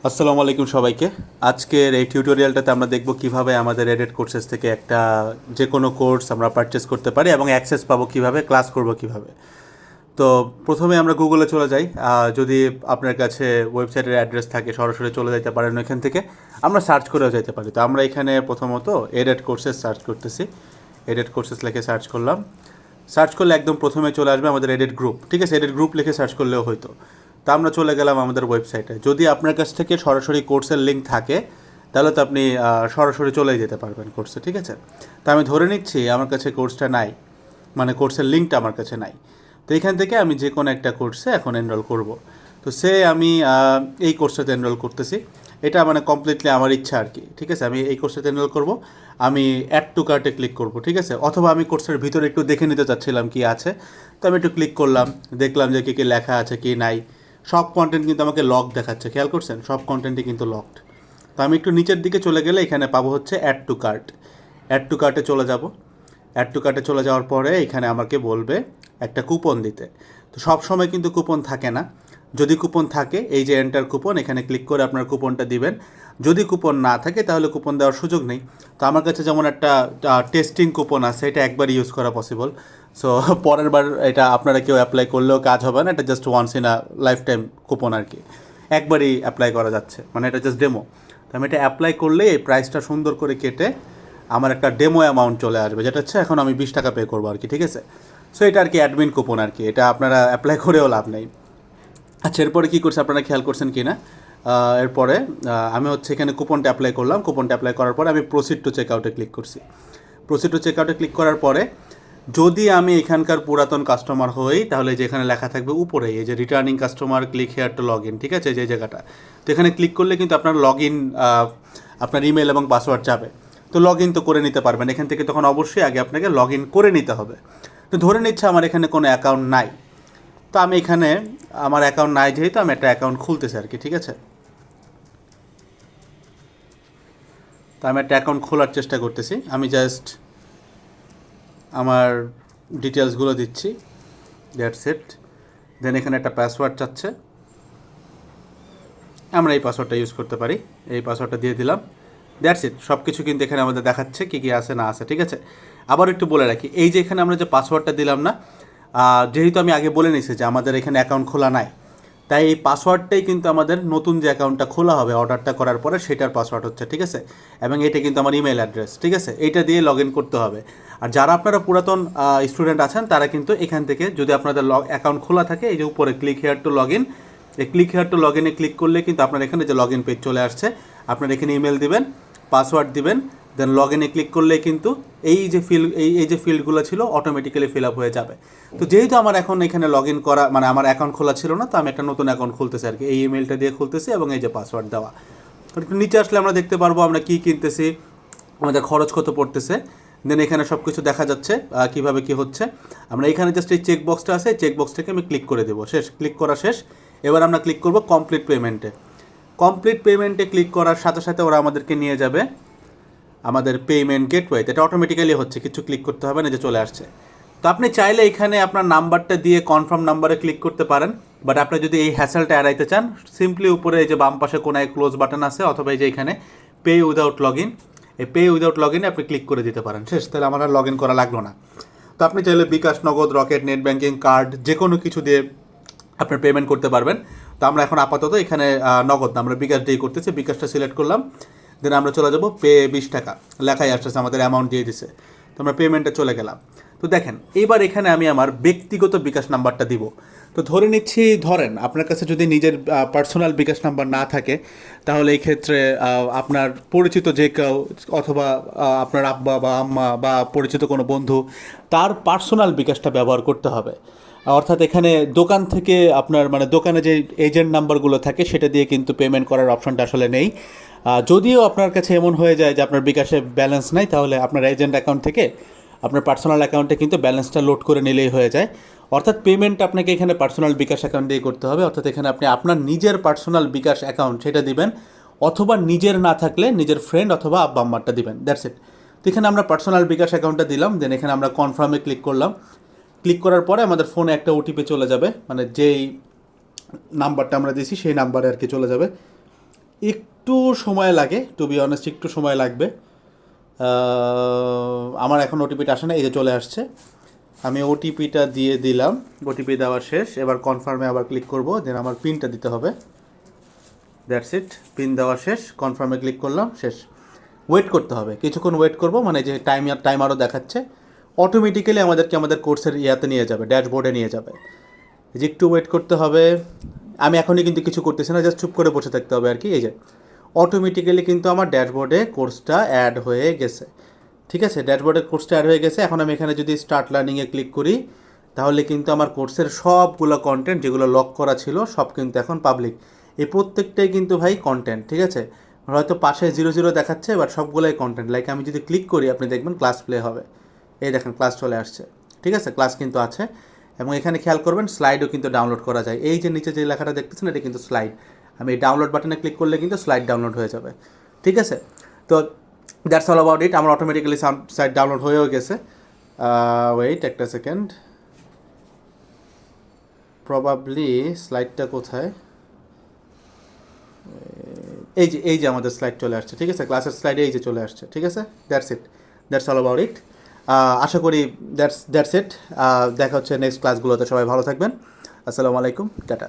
আসসালামু আলাইকুম সবাইকে। আজকের এই টিউটোরিয়ালটাতে আমরা দেখব কিভাবে আমাদের এডেড কোর্সেস থেকে একটা যে কোনো কোর্স আমরা পারচেস করতে পারি এবং অ্যাক্সেস পাবো কিভাবে, ক্লাস করব কিভাবে। তো প্রথমে আমরা গুগলে চলে যাই। যদি আপনার কাছে ওয়েবসাইটের অ্যাড্রেস থাকে সরাসরি চলে যেতে পারেন এখান থেকে, আমরা সার্চ করেও যেতে পারি। তো আমরা এখানে প্রথমত এডেড কোর্সেস সার্চ করতেছি। এডেড কোর্সেস লিখে সার্চ করলাম। সার্চ করলে একদম প্রথমে চলে আসবে আমাদের এডেড গ্রুপ। ঠিক আছে, এডেড গ্রুপ লিখে সার্চ করলেও হয়তো। তা আমরা চলে গেলাম আমাদের ওয়েবসাইটে। যদি আপনার কাছ থেকে সরাসরি কোর্সের লিঙ্ক থাকে তাহলে তো আপনি সরাসরি চলে যেতে পারবেন কোর্সে। ঠিক আছে, তা আমি ধরে নিচ্ছি আমার কাছে কোর্সটা নাই, মানে কোর্সের লিঙ্কটা আমার কাছে নাই। তো এইখান থেকে আমি যে কোনো একটা কোর্সে এখন এনরোল করব। তো আমি এই কোর্সটাতে এনরোল করতেছি। এটা মানে কমপ্লিটলি আমার ইচ্ছা আর কি। ঠিক আছে, আমি এই কোর্সটাতে এনরোল করব। আমি অ্যাড টু কার্টে ক্লিক করব। ঠিক আছে, অথবা আমি কোর্সের ভিতরে একটু দেখে নিতে চাচ্ছিলাম কি আছে। তো আমি একটু ক্লিক করলাম, দেখলাম যে কী কী লেখা আছে কি নাই। সব কন্টেন্ট কিন্তু আমাকে লক দেখাচ্ছে, খেয়াল করছেন? সব কন্টেন্টই কিন্তু লকড। তো আমি একটু নিচের দিকে চলে গেলে এখানে পাবো হচ্ছে add to cart. Add to কার্টে চলে যাব। অ্যাড টু কার্টে চলে যাওয়ার পরে এখানে আমাকে বলবে একটা কুপন দিতে। তো সব সময় কিন্তু কুপন থাকে না। যদি কুপন থাকে, এই যে এন্টার কুপন, এখানে ক্লিক করে আপনার কুপনটা দিবেন। যদি কুপন না থাকে তাহলে কুপন দেওয়ার সুযোগ নেই। তো আমার কাছে যেমন একটা টেস্টিং কুপন আছে, এটা একবার ইউজ করা পসিবল। সো পরের বার এটা আপনারা কেউ অ্যাপ্লাই করলেও কাজ হবে না। এটা just once in a lifetime coupon আর কি, একবারই অ্যাপ্লাই করা যাচ্ছে, মানে এটা জাস্ট ডেমো। তো আমি এটা অ্যাপ্লাই করলে এই প্রাইসটা সুন্দর করে কেটে আমার একটা ডেমো অ্যামাউন্ট চলে আসবে, যেটা হচ্ছে এখন আমি 20 টাকা পে করবো আর কি। ঠিক আছে, সো এটা আর কি অ্যাডমিন কুপন আর কি, এটা আপনারা অ্যাপ্লাই করেও লাভ নেই। আচ্ছা, এরপরে কী করছে আপনারা খেয়াল করছেন কি না? এরপরে আমি হচ্ছে এখানে কুপনটা অ্যাপ্লাই করলাম। কুপনটা অ্যাপ্লাই করার পরে আমি প্রসিড টু চেক আউটে ক্লিক করছি। প্রসিড টু চেক আউটে ক্লিক করার পরে যদি আমি এখানকার পুরাতন কাস্টমার হই তাহলে যেখানে লেখা থাকবে উপরে, এই যে returning customer click here two log in, ঠিক আছে, যে জায়গাটা। তো এখানে ক্লিক করলে কিন্তু আপনার লগ ইন, আপনার ইমেল এবং পাসওয়ার্ড যাবে। তো লগ ইন তো করে নিতে পারবেন এখান থেকে, তখন অবশ্যই আগে আপনাকে লগ ইন করে নিতে হবে। তো ধরে নিচ্ছে আমার এখানে কোনো অ্যাকাউন্ট নাই। তো আমি এখানে আমার অ্যাকাউন্ট নাই যেহেতু আমি একটা অ্যাকাউন্ট খুলতেছি আর কি। ঠিক আছে, তো আমি একটা অ্যাকাউন্ট খোলার চেষ্টা করতেছি। আমি জাস্ট আমার ডিটেলসগুলো দিচ্ছি, দ্যাটস ইট। দেন এখানে একটা পাসওয়ার্ড চাচ্ছে, আমরা এই পাসওয়ার্ডটা ইউজ করতে পারি। এই পাসওয়ার্ডটা দিয়ে দিলাম, দ্যাটস ইট। সব কিছু কিন্তু এখানে আমাদের দেখাচ্ছে কী কী আছে না আছে। ঠিক আছে, আবার একটু বলে রাখি, এই যে এখানে আমরা যে পাসওয়ার্ডটা দিলাম না, যেহেতু আমি আগে বলে নিয়েছি যে আমাদের এখানে অ্যাকাউন্ট খোলা নাই, তাই এই পাসওয়ার্ডটাই কিন্তু আমাদের নতুন যে অ্যাকাউন্টটা খোলা হবে অর্ডারটা করার পরে সেটার পাসওয়ার্ড হচ্ছে। ঠিক আছে, এবং এটা কিন্তু আমার ইমেল অ্যাড্রেস। ঠিক আছে, এইটা দিয়ে লগ ইন করতে হবে। আর যারা আপনারা পুরাতন স্টুডেন্ট আছেন তারা কিন্তু এখান থেকে, যদি আপনাদের অ্যাকাউন্ট খোলা থাকে, এই যে উপরে click here two log in, এই ক্লিক হেয়ার টু লগ ইনে ক্লিক করলে কিন্তু আপনার এখানে যে লগ ইন পেজ চলে আসছে। আপনার এখানে ইমেল দিবেন, পাসওয়ার্ড দিবেন, দেন লগ ইনে ক্লিক করলে কিন্তু এই যে ফিল্ডগুলো ছিল অটোমেটিক্যালি ফিল আপ হয়ে যাবে। তো যেহেতু আমার এখন এখানে লগ ইন করা, মানে আমার অ্যাকাউন্ট খোলা ছিল না, তো আমি একটা নতুন অ্যাকাউন্ট খুলতেছি আর কি। এই ইমেলটা দিয়ে খুলতেছি এবং এই যে পাসওয়ার্ড দেওয়া। একটু নিচে আসলে আমরা দেখতে পারবো আমরা কী কিনতেছি, আমাদের খরচ কত পড়তেছে। দেন এখানে সব কিছু দেখা যাচ্ছে কীভাবে কী হচ্ছে। আমরা এখানে জাস্ট এই চেক বক্সটা আছে, চেক বক্সটাকে আমি ক্লিক করে দেবো। শেষ, ক্লিক করা শেষ। এবার আমরা ক্লিক করব কমপ্লিট পেমেন্টে। কমপ্লিট পেমেন্টে ক্লিক করার সাথে সাথে ওরা আমাদেরকে নিয়ে যাবে আমাদের পেমেন্ট গেটওয়েতে। এটা অটোমেটিক্যালি হচ্ছে, কিছু ক্লিক করতে হবে না, যে চলে আসছে। তো আপনি চাইলে এখানে আপনার নাম্বারটা দিয়ে কনফার্ম নাম্বারে ক্লিক করতে পারেন, বাট আপনি যদি এই হ্যাসেলটা এড়াইতে চান, সিম্পলি উপরে এই যে বাম পাশে কোনায় ক্লোজ বাটন আছে, অথবা এই যে এখানে পে উইদাউট লগ ইন, এই পে উইদাউট লগ ইনে আপনি ক্লিক করে দিতে পারেন। শেষ, তাহলে আমার আর লগ ইন করা লাগলো না। তো আপনি চাইলে বিকাশ, নগদ, রকেট, নেট ব্যাঙ্কিং, কার্ড, যে কোনো কিছু দিয়ে আপনার পেমেন্ট করতে পারবেন। তো আমরা এখন আপাতত এখানে নগদ, আমরা বিকাশ দিয়ে করতেছি, বিকাশটা সিলেক্ট করলাম। দেন আমরা চলে যাব পে 20 টাকা, লেখাই আসতেছে, আমাদের অ্যামাউন্ট দিয়ে দিছে। তো আমরা পেমেন্টে চলে গেলাম। তো দেখেন, এইবার এখানে আমি আমার ব্যক্তিগত বিকাশ নাম্বারটা দিব। তো ধরে নিচ্ছি, ধরেন আপনার কাছে যদি নিজের পার্সোনাল বিকাশ নাম্বার না থাকে, তাহলে এই ক্ষেত্রে আপনার পরিচিত যে কেউ, অথবা আপনার আব্বা বা আম্মা বা পরিচিত কোনো বন্ধু, তার পার্সোনাল বিকাশটা ব্যবহার করতে হবে। অর্থাৎ এখানে দোকান থেকে আপনার, মানে দোকানে যে এজেন্ট নাম্বারগুলো থাকে সেটা দিয়ে কিন্তু পেমেন্ট করার অপশনটা আসলে নেই। যদিও আপনার কাছে এমন হয়ে যায় যে আপনার বিকাশে ব্যালেন্স নাই, তাহলে আপনার এজেন্ট অ্যাকাউন্ট থেকে আপনার পার্সোনাল অ্যাকাউন্টে কিন্তু ব্যালেন্সটা লোড করে নিলেই হয়ে যায়। অর্থাৎ পেমেন্ট আপনাকে এখানে পার্সোনাল বিকাশ অ্যাকাউন্ট দিয়ে করতে হবে। অর্থাৎ এখানে আপনি আপনার নিজের পার্সোনাল বিকাশ অ্যাকাউন্ট সেটা দিবেন, অথবা নিজের না থাকলে নিজের ফ্রেন্ড অথবা আব্বা আম্মারটা দিবেন, দ্যাটস ইট। তো এখানে আমরা পার্সোনাল বিকাশ অ্যাকাউন্টটা দিলাম। দেন এখানে আমরা কনফার্মে ক্লিক করলাম। ক্লিক করার পরে আমাদের ফোনে একটা ওটিপি চলে যাবে, মানে যেই নাম্বারটা আমরা দিয়েছি সেই নাম্বারে আর কি চলে যাবে। একটু সময় লাগে, টু বি অনেস্ট একটু সময় লাগবে। আমার এখন ওটিপিটা আসে না, এই যে চলে আসছে। আমি ওটিপিটা দিয়ে দিলাম, ওটিপি দেওয়া শেষ। এবার কনফার্মে আবার ক্লিক করব, দেন আমার পিনটা দিতে হবে। দ্যাটস ইট, পিন দেওয়া শেষ, কনফার্মে ক্লিক করলাম, শেষ। ওয়েট করতে হবে, কিছুক্ষণ ওয়েট করব, মানে যে টাইমারও দেখাচ্ছে অটোমেটিক্যালি আমাদেরকে আমাদের কোর্সের ইয়াতে নিয়ে যাবে, ড্যাশবোর্ডে নিয়ে যাবে। যে একটু ওয়েট করতে হবে। আমি এখনই কিন্তু কিছু করতেছি না, জাস্ট চুপ করে বসে থাকতে হবে আর কি। এই যে অটোমেটিক্যালি কিন্তু আমার ড্যাশবোর্ডে কোর্সটা অ্যাড হয়ে গেছে। ঠিক আছে, ড্যাশবোর্ডে কোর্সটা অ্যাড হয়ে গেছে। এখন আমি এখানে যদি স্টার্ট লার্নিংয়ে ক্লিক করি, তাহলে কিন্তু আমার কোর্সের সবগুলো কন্টেন্ট যেগুলো লক করা ছিল সব কিন্তু এখন পাবলিক। এই প্রত্যেকটাই কিন্তু ভাই কন্টেন্ট, ঠিক আছে। হয়তো পাশে 0 0 দেখাচ্ছে, বাট সবগুলোই কন্টেন্ট। লাইক আমি যদি ক্লিক করি, আপনি দেখবেন ক্লাস প্লে হবে। এই দেখেন ক্লাস চলে আসছে, ঠিক আছে, ক্লাস কিন্তু আছে। এবং এখানে খেয়াল করবেন স্লাইডও কিন্তু ডাউনলোড করা যায়। এই যে নিচে যে লেখাটা দেখতেছেন, এটা কিন্তু স্লাইড। আমি এই ডাউনলোড বাটনে ক্লিক করলে কিন্তু স্লাইড ডাউনলোড হয়ে যাবে, ঠিক আছে। তো দ্যাটস অল অ্যাবাউট ইট। আমার অটোমেটিক্যালি সাইট ডাউনলোড হয়েও গেছে। ওয়েট একটা সেকেন্ড, প্রবাবলি স্লাইডটা কোথায়, এই যে আমাদের স্লাইড চলে আসছে, ঠিক আছে, ক্লাসের স্লাইডে এই যে চলে আসছে, ঠিক আছে। That's it, that's all about it. আশা করি দ্যাটস ইট। দেখা হচ্ছে নেক্সট ক্লাসগুলোতে। সবাই ভালো থাকবেন। আসসালামু আলাইকুম, টাটা।